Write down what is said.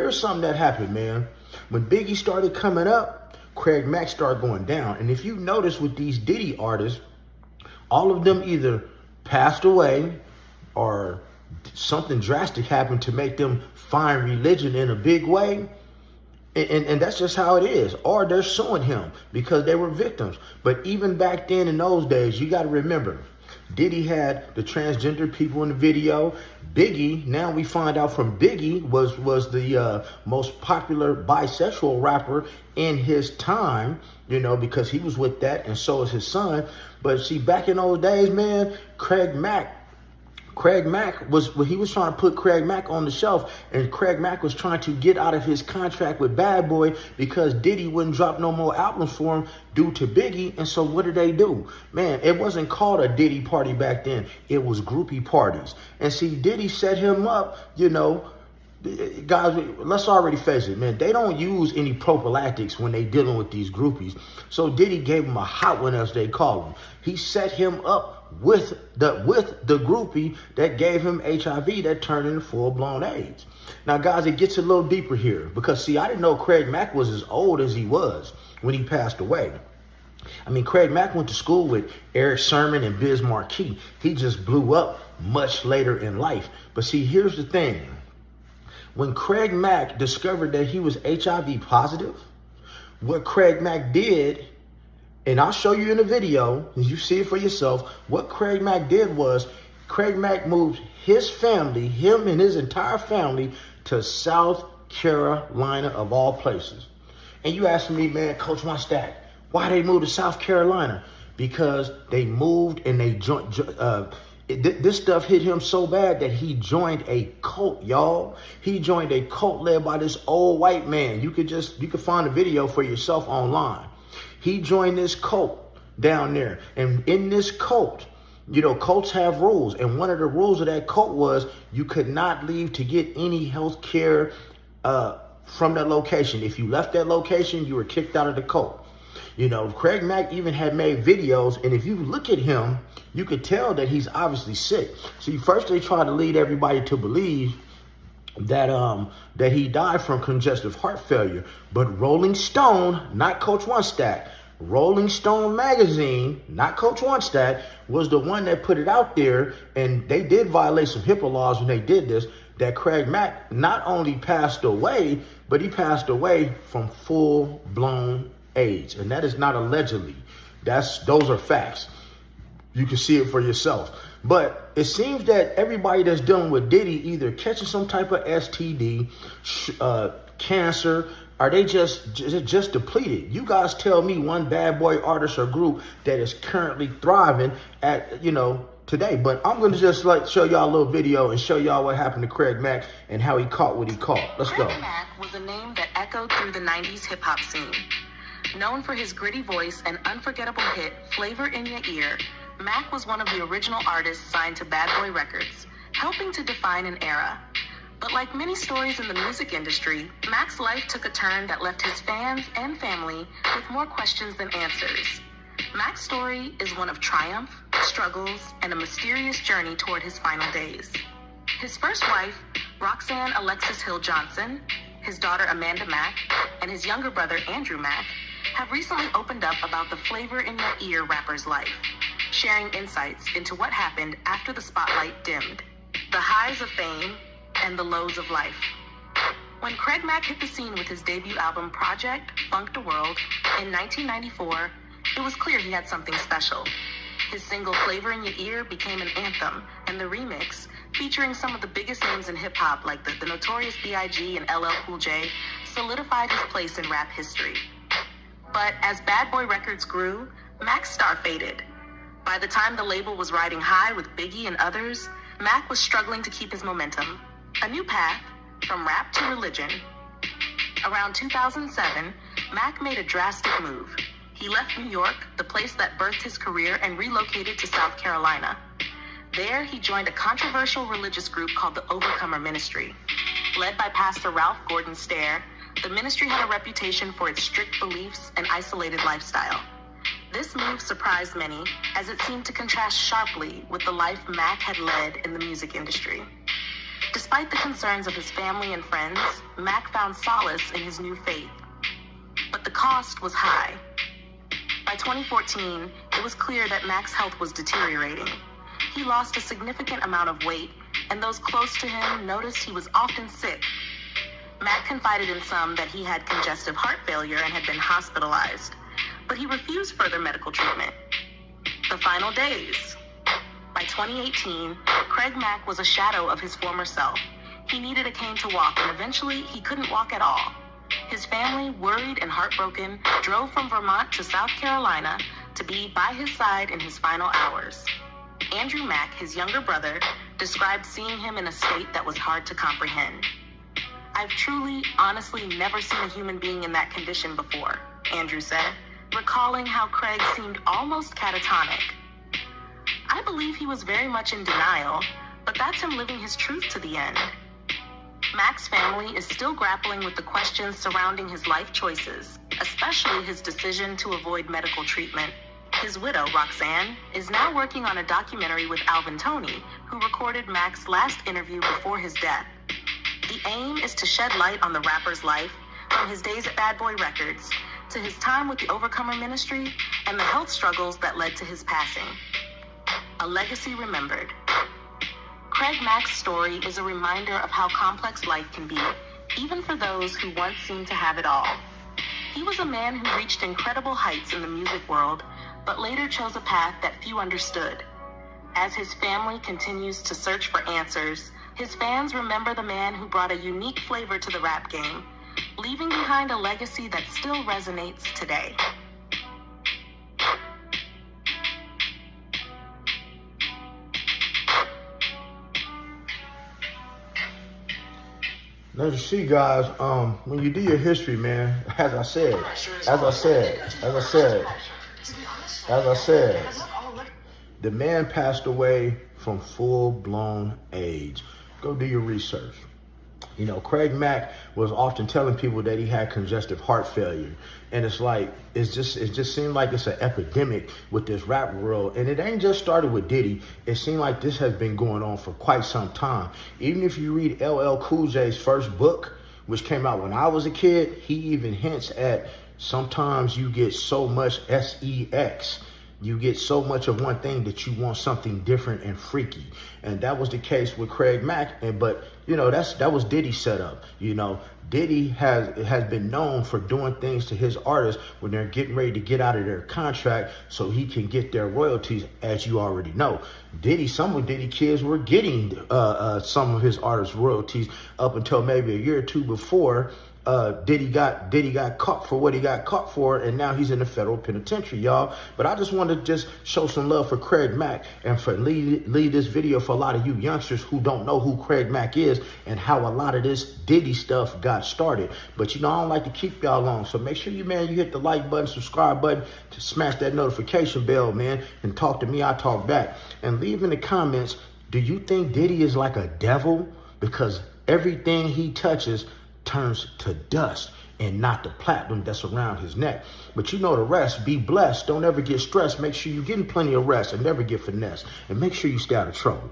Here's something that happened, man. When Biggie started coming up, Craig Mack started going down. And if you notice with these Diddy artists, all of them either passed away or something drastic happened to make them find religion in a big way. And that's just how it is. Or they're suing him because they were victims. But even back then in those days, you got to remember, Diddy had the transgender people in the video. Biggie, now we find out from Biggie, was the most popular bisexual rapper in his time, because he was with that, and so is his son. But see, back in those days, man, Craig Mack he was trying to put Craig Mack on the shelf, and Craig Mack was trying to get out of his contract with Bad Boy because Diddy wouldn't drop no more albums for him due to Biggie. And so what did they do? Man, it wasn't called a Diddy party back then. It was groupie parties. And see, Diddy set him up, guys, let's already face it, man. They don't use any prophylactics when they dealing with these groupies. So Diddy gave him a hot one, as they call him. He set him up with the groupie that gave him HIV that turned into full-blown AIDS. Now, guys, it gets a little deeper here because, see, I didn't know Craig Mack was as old as he was when he passed away. I mean, Craig Mack went to school with Eric Sermon and Biz Markie. He just blew up much later in life. But see, here's the thing. When Craig Mack discovered that he was HIV positive, what Craig Mack did, and I'll show you in the video, and you see it for yourself, what Craig Mack did was, Craig Mack moved his family, him and his entire family, to South Carolina, of all places. And you ask me, man, Coach Stack, why they moved to South Carolina? Because they moved and they joined. This stuff hit him so bad that he joined a cult, y'all. He joined a cult led by this old white man. You could find a video for yourself online. He joined this cult down there. And in this cult, cults have rules. And one of the rules of that cult was you could not leave to get any health care from that location. If you left that location, you were kicked out of the cult. Craig Mack even had made videos, and if you look at him, you could tell that he's obviously sick. See, first they try to lead everybody to believe that he died from congestive heart failure. But Rolling Stone, not Coach Stack, Rolling Stone magazine, not Coach Stack, was the one that put it out there, and they did violate some HIPAA laws when they did this, that Craig Mack not only passed away, but he passed away from full-blown AIDS. And that is not allegedly. Those are facts. You can see it for yourself. But it seems that everybody that's dealing with Diddy either catching some type of STD, cancer, or they just depleted. You guys tell me one Bad Boy artist or group that is currently thriving at, today. But I'm going to just show y'all a little video and show y'all what happened to Craig Mack and how he caught what he caught. Let's go. Craig Mack was a name that echoed through the 90s hip-hop scene. Known for his gritty voice and unforgettable hit, Flavor in Your Ear, Mack was one of the original artists signed to Bad Boy Records, helping to define an era. But like many stories in the music industry, Mack's life took a turn that left his fans and family with more questions than answers. Mack's story is one of triumph, struggles, and a mysterious journey toward his final days. His first wife, Roxanne Alexis Hill Johnson, his daughter Amanda Mack, and his younger brother Andrew Mack have recently opened up about the Flavor in Your Ear rapper's life, sharing insights into what happened after the spotlight dimmed, the highs of fame and the lows of life. When Craig Mack hit the scene with his debut album Project Funk the World in 1994, it was clear he had something special. His single Flavor in Your Ear became an anthem, and the remix, featuring some of the biggest names in hip-hop like the Notorious B.I.G. and LL Cool J, solidified his place in rap history. But as Bad Boy Records grew, Mack's star faded. By the time the label was riding high with Biggie and others, Mack was struggling to keep his momentum. A new path, from rap to religion. Around 2007, Mack made a drastic move. He left New York, the place that birthed his career, and relocated to South Carolina. There, he joined a controversial religious group called the Overcomer Ministry. Led by Pastor Ralph Gordon Stair, the ministry had a reputation for its strict beliefs and isolated lifestyle. This move surprised many, as it seemed to contrast sharply with the life Mack had led in the music industry. Despite the concerns of his family and friends, Mack found solace in his new faith. But the cost was high. By 2014, it was clear that Mack's health was deteriorating. He lost a significant amount of weight, and those close to him noticed he was often sick. Mack confided in some that he had congestive heart failure and had been hospitalized, but he refused further medical treatment. The final days. By 2018, Craig Mack was a shadow of his former self. He needed a cane to walk, and eventually he couldn't walk at all. His family, worried and heartbroken, drove from Vermont to South Carolina to be by his side in his final hours. Andrew Mack, his younger brother, described seeing him in a state that was hard to comprehend. "I've truly, honestly never seen a human being in that condition before," Andrew said, recalling how Craig seemed almost catatonic. "I believe he was very much in denial, but that's him living his truth to the end." Mack's family is still grappling with the questions surrounding his life choices, especially his decision to avoid medical treatment. His widow, Roxanne, is now working on a documentary with Alvin Toney, who recorded Mack's last interview before his death. The aim is to shed light on the rapper's life, from his days at Bad Boy Records to his time with the Overcomer Ministry and the health struggles that led to his passing. A legacy remembered. Craig Mack's story is a reminder of how complex life can be, even for those who once seemed to have it all. He was a man who reached incredible heights in the music world, but later chose a path that few understood. As his family continues to search for answers, his fans remember the man who brought a unique flavor to the rap game, leaving behind a legacy that still resonates today. Now you see, guys, when you do your history, man, as I said, the man passed away from full-blown AIDS. Go do your research. You know, Craig Mack was often telling people that he had congestive heart failure. And it's like, it just seemed like it's an epidemic with this rap world. And it ain't just started with Diddy. It seemed like this has been going on for quite some time. Even if you read LL Cool J's first book, which came out when I was a kid, he even hints at sometimes you get so much sex. You get so much of one thing that you want something different and freaky. And that was the case with Craig Mack. But, you know, that was Diddy's setup. You know, Diddy has been known for doing things to his artists when they're getting ready to get out of their contract so he can get their royalties, as you already know. Some of Diddy kids were getting some of his artists' royalties up until maybe a year or two before Diddy got caught for what he got caught for, and now he's in the federal penitentiary, y'all. But I just want to just show some love for Craig Mack and for lead this video for a lot of you youngsters who don't know who Craig Mack is and how a lot of this Diddy stuff got started. But you know, I don't like to keep y'all long, so make sure you hit the like button, subscribe button, to smash that notification bell, man, and talk to me. I talk back. And leave in the comments, do you think Diddy is like a devil? Because everything he touches turns to dust and not the platinum that's around his neck. But you know the rest. Be blessed. Don't ever get stressed. Make sure you're getting plenty of rest and never get finessed. And make sure you stay out of trouble.